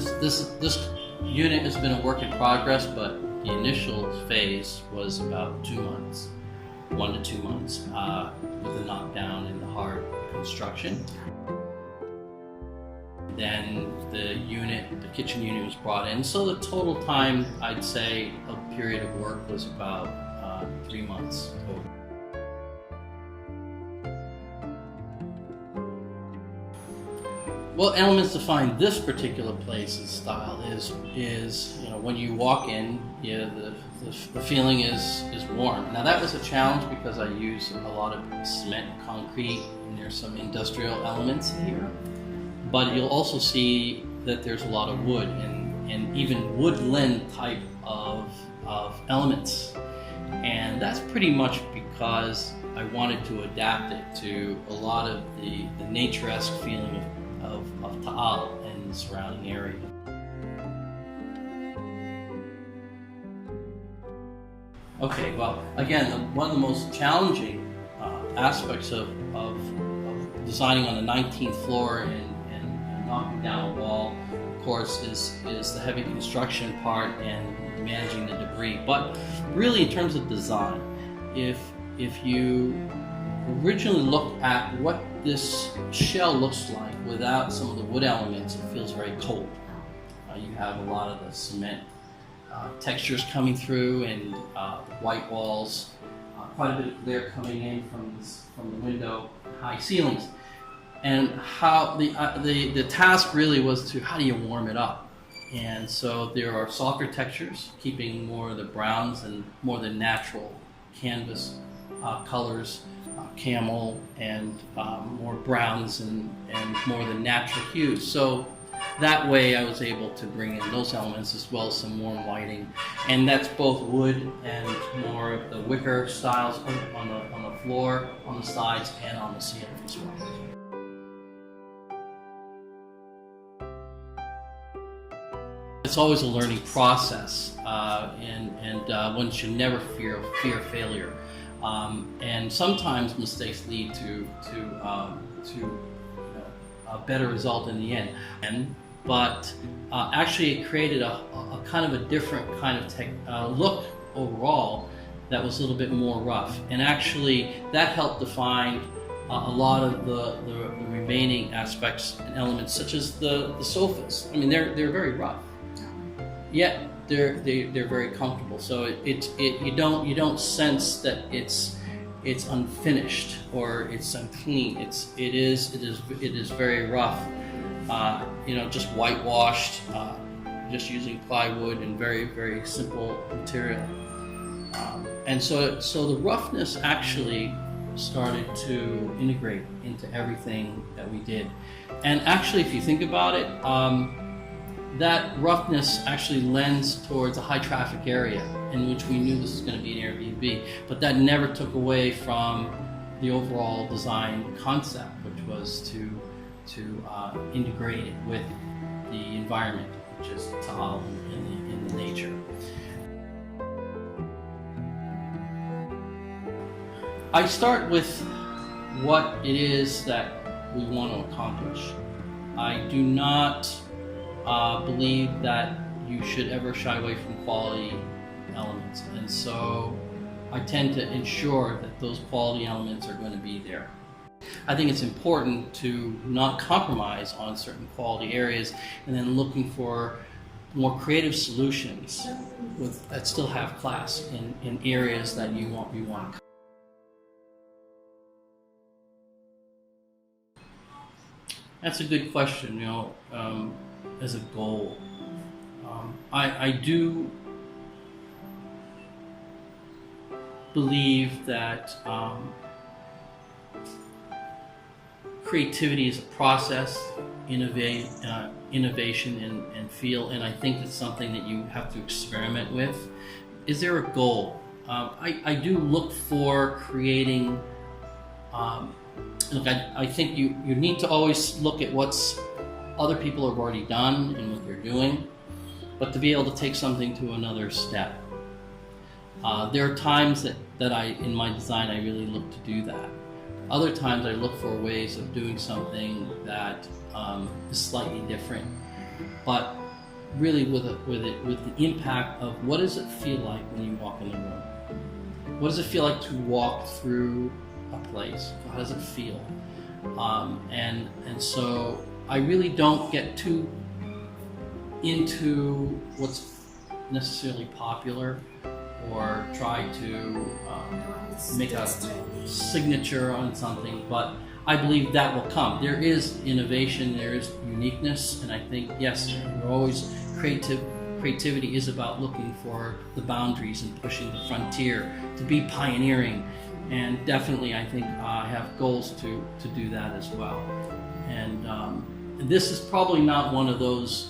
This unit has been a work in progress, but the initial phase was about 2 months, 1 to 2 months, with the knockdown and the hard construction. Then the kitchen unit was brought in. So the total time, I'd say, a period of work was about 3 months total. What elements define this particular place's style is when you walk in, the feeling is warm. Now that was a challenge because I use a lot of cement and concrete, and there's some industrial elements in here. But you'll also see that there's a lot of wood and even woodland type of elements. And that's pretty much because I wanted to adapt it to a lot of the nature-esque feeling of Taal and the surrounding area. Okay, well, again, one of the most challenging aspects of designing on the 19th floor and knocking down a wall, of course, is the heavy construction part and managing the debris. But really, in terms of design, if you originally look at what this shell looks like without some of the wood elements, it feels very cold. You have a lot of the cement textures coming through, and the white walls, quite a bit of glare coming in from the window, high ceilings. And how the task really was to how do you warm it up? And so there are softer textures, keeping more of the browns and more the natural canvas colors, camel, and more browns and more the natural hues. So that way I was able to bring in those elements as well as some warm lighting. And that's both wood and more of the wicker styles on the floor, on the sides, and on the ceiling as well. It's always a learning process, and one should never fear failure. And sometimes mistakes lead to a better result in the end. But actually, it created a kind of a different kind of look overall that was a little bit more rough. And actually, that helped define a lot of the remaining aspects and elements, such as the sofas. I mean, they're very rough. Yet they're very comfortable. So you don't sense that it's unfinished or it's unclean. It is very rough. Just whitewashed, just using plywood and very, very simple material. And so the roughness actually started to integrate into everything that we did. And actually, if you think about it, that roughness actually lends towards a high traffic area in which we knew this was going to be an Airbnb, but that never took away from the overall design concept, which was to integrate it with the environment, which is Taal in the nature. I start with what it is that we want to accomplish. I do not believe that you should ever shy away from quality elements, and so I tend to ensure that those quality elements are going to be there. I think it's important to not compromise on certain quality areas and then looking for more creative solutions that still have class in areas that you want. That's a good question, as a goal. I do believe that creativity is a process, innovation and feel, and I think it's something that you have to experiment with. Is there a goal? I do look for creating. Look, I think you need to always look at what's other people have already done and what they're doing, but to be able to take something to another step. There are times that in my design, I really look to do that. Other times I look for ways of doing something that is slightly different, but really with the impact of what does it feel like when you walk in the room? What does it feel like to walk through a place? How does it feel? And so I really don't get too into what's necessarily popular or try to make a signature on something, but I believe that will come. There is innovation, there is uniqueness, and I think, yes, we're always creativity is about looking for the boundaries and pushing the frontier, to be pioneering, and definitely I think I have goals to do that as well. And this is probably not one of those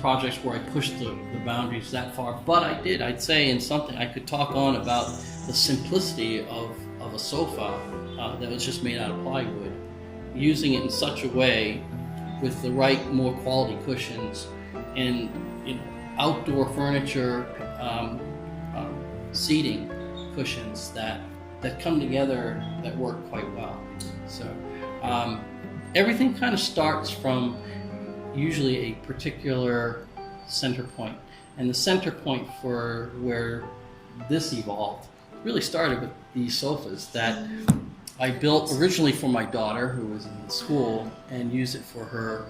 projects where I pushed the boundaries that far, but I'd say in something I could talk on about the simplicity of a sofa that was just made out of plywood, using it in such a way with the right, more quality cushions and outdoor furniture, seating cushions that come together that work quite well. So everything kind of starts from usually a particular center point, and the center point for where this evolved really started with these sofas that I built originally for my daughter who was in school, and used it for her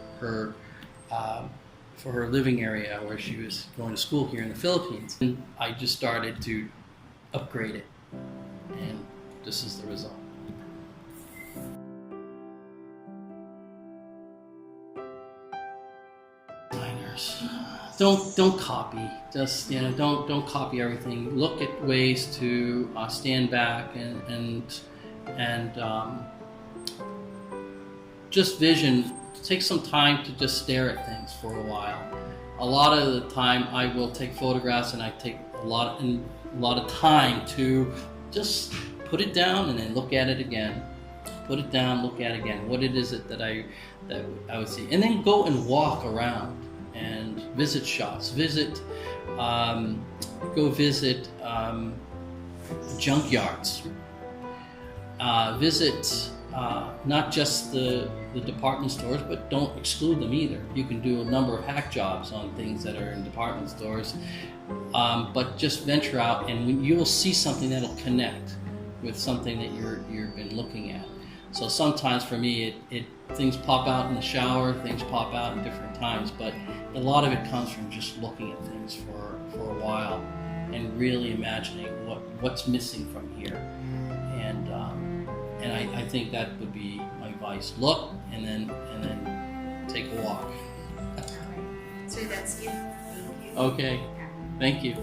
living area where she was going to school here in the Philippines. And I just started to upgrade it, and this is the result. Don't copy. Just don't copy everything. Look at ways to stand back and just vision. Take some time to just stare at things for a while. A lot of the time, I will take photographs, and I take a lot of time to just put it down and then look at it again. Put it down, look at it again. What it is that I would see, and then go and walk around and visit shops, go visit junkyards, visit not just the department stores, but don't exclude them either. You can do a number of hack jobs on things that are in department stores, but just venture out, and you will see something that'll connect with something that you've been looking at. So sometimes for me, things pop out in the shower, things pop out in different times, but a lot of it comes from just looking at things for a while and really imagining what's missing from here. And I think that would be my advice. Look and then take a walk. So that's it. Thank you. Okay, thank you.